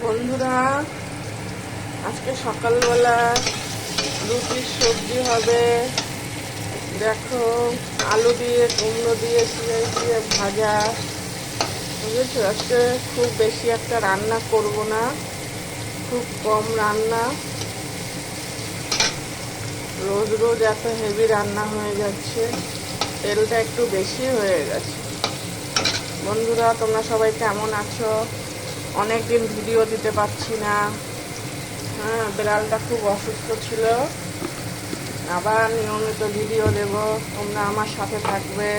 বন্ধুরা, আজকে সকালবেলা রুটির সবজি হবে। দেখো, আলু দিয়ে, কুমড়ো দিয়ে, পেঁয়াজ দিয়ে ভাজা। বুঝেছো, আজকে খুব বেশি একটা রান্না করব না, খুব কম রান্না। রোজ রোজ এত হেভি রান্না হয়ে যাচ্ছে, তেলটা একটু বেশি হয়ে গেছে। বন্ধুরা, তোমরা সবাই কেমন আছো? অনেকদিন ভিডিও দিতে পারছি না। বিড়ালটা খুব অসুস্থ ছিল। আবার নিয়মিত ভিডিও দেব, তোমরা আমার সাথে থাকবে,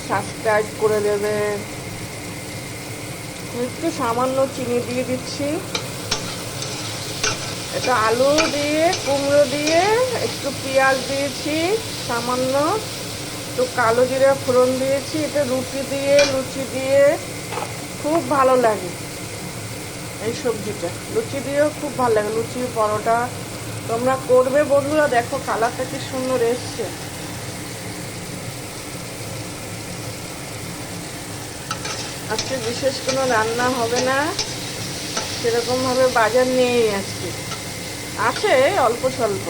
সাবস্ক্রাইব করে দেবে। একটু সামান্য চিনি দিয়ে দিচ্ছি। এটা আলু দিয়ে, কুমড়ো দিয়ে, একটু পেঁয়াজ দিয়েছি সামান্য, একটু কালো জিরে ফোড়ন দিয়েছি। এটা রুটি দিয়ে, লুচি দিয়ে খুব ভালো লাগে। এই সবজিটা লুচি দিয়েও খুব ভালো লাগে, লুচি পরোটা তোমরা করবে বন্ধুরা। দেখো কালারটা কি সুন্দর এসছে। আজকে বিশেষ কোনো রান্না হবে না, সেরকম ভাবে বাজার নেই আজকে, আছে অল্প স্বল্প।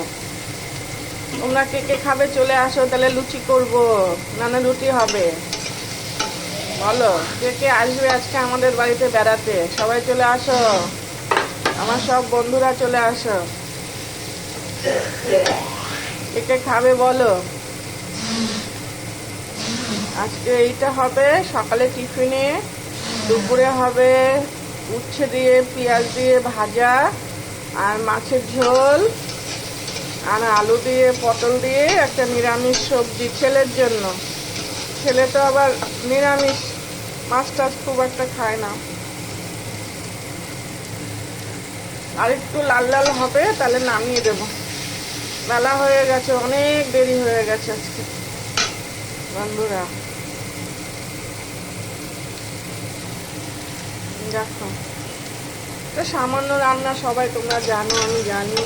তোমরা কে কে খাবে চলে আসো, তাহলে লুচি করব না রুটি হবে বলো। কে কে আসবে আজকে আমাদের বাড়িতে বেড়াতে? সবাই চলে আসো, আমার সব বন্ধুরা চলে আসো। কে কে খাবে বলো। আজকে এইটা হবে সকালে টিফিনে, দুপুরে হবে উচ্ছে দিয়ে, পেঁয়াজ দিয়ে ভাজা, আর মাছের ঝোল, আর আলু দিয়ে, পটল দিয়ে একটা নিরামিষ সবজি ছেলের জন্য। ছেলে তো আবার নিরামিষ, মাছ টাছ খুব একটা খায় না। আর একটু লাল লাল হবে, তাহলে নামিয়ে দেব। বেলা হয়ে গেছে, অনেক দেরি হয়ে গেছে আজকে বন্ধুরা। দেখো, তো সামান্য রান্না, সবাই তোমরা জানো, আমি জানি,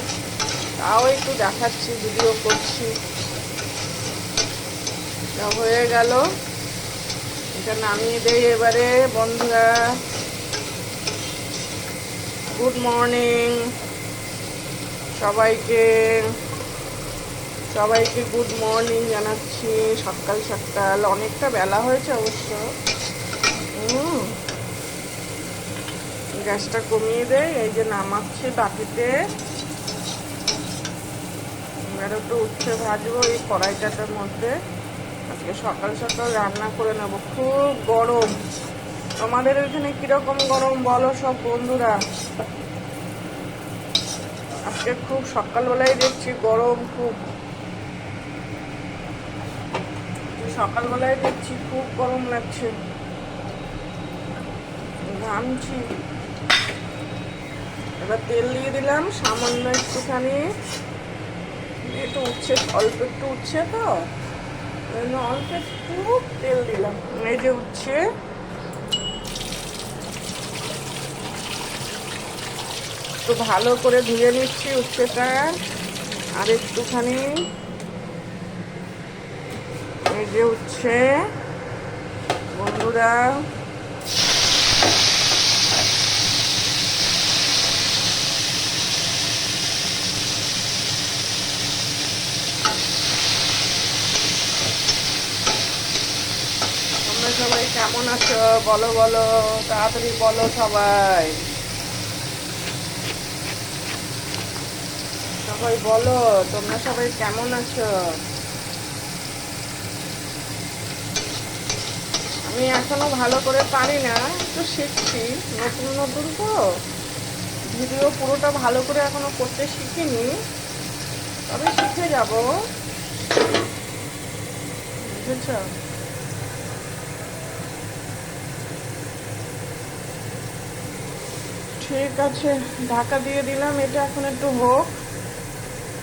তাও একটু দেখাচ্ছি, ভিডিও করছি। হয়ে গেল, এটা নামিয়ে দেই এবারে বন্ধুরা। গুড মর্নিং সবাইকে, সবাইকে গুড মর্নিং জানাচ্ছি। সকাল সকাল, অনেকটা বেলা হয়েছে অবশ্য। গ্যাসটা কমিয়ে দেয়, এই যে নামাচ্ছি বাটিতে। এবার একটু উচ্ছে ভাজবো এই কড়াইটার মধ্যে। আজকে সকাল সকাল রান্না করে নেবো। খুব গরম। তোমাদের ওইখানে কিরকম গরম বলো সব বন্ধুরা। আজকে খুব সকালবেলায় দেখছি গরম, খুব সকালবেলায় দেখছি খুব গরম লাগছে, ঘামছি। এবার তেল দিয়ে দিলাম সামান্য একটুখানি, একটু উচ্ছে, অল্প একটু উচ্ছে তো, অল্প একটু তেল দিলাম। এই যে উচ্ছে, একটু ভালো করে ধুয়ে নিচ্ছি উচ্ছেটা। আর একটুখানি, এই যে উচ্ছে বন্ধুরা, তোমরা সবাই কেমন আছো বলো বলো, তাড়াতাড়ি বলো সবাই, সবাই বলো তোমরা সবাই কেমন আছো। আমি এখনো ভালো করে পারি না, একটু শিখছি, নতুন নতুন তো, ভিডিও পুরোটা ভালো করে এখনো করতে শিখিনি, তবে শিখে যাব, বুঝেছ। ঠিক আছে, ঢাকা দিয়ে দিলাম, এটা এখন একটু হোক।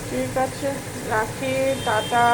ঠিক আছে, রাখি, টাটা।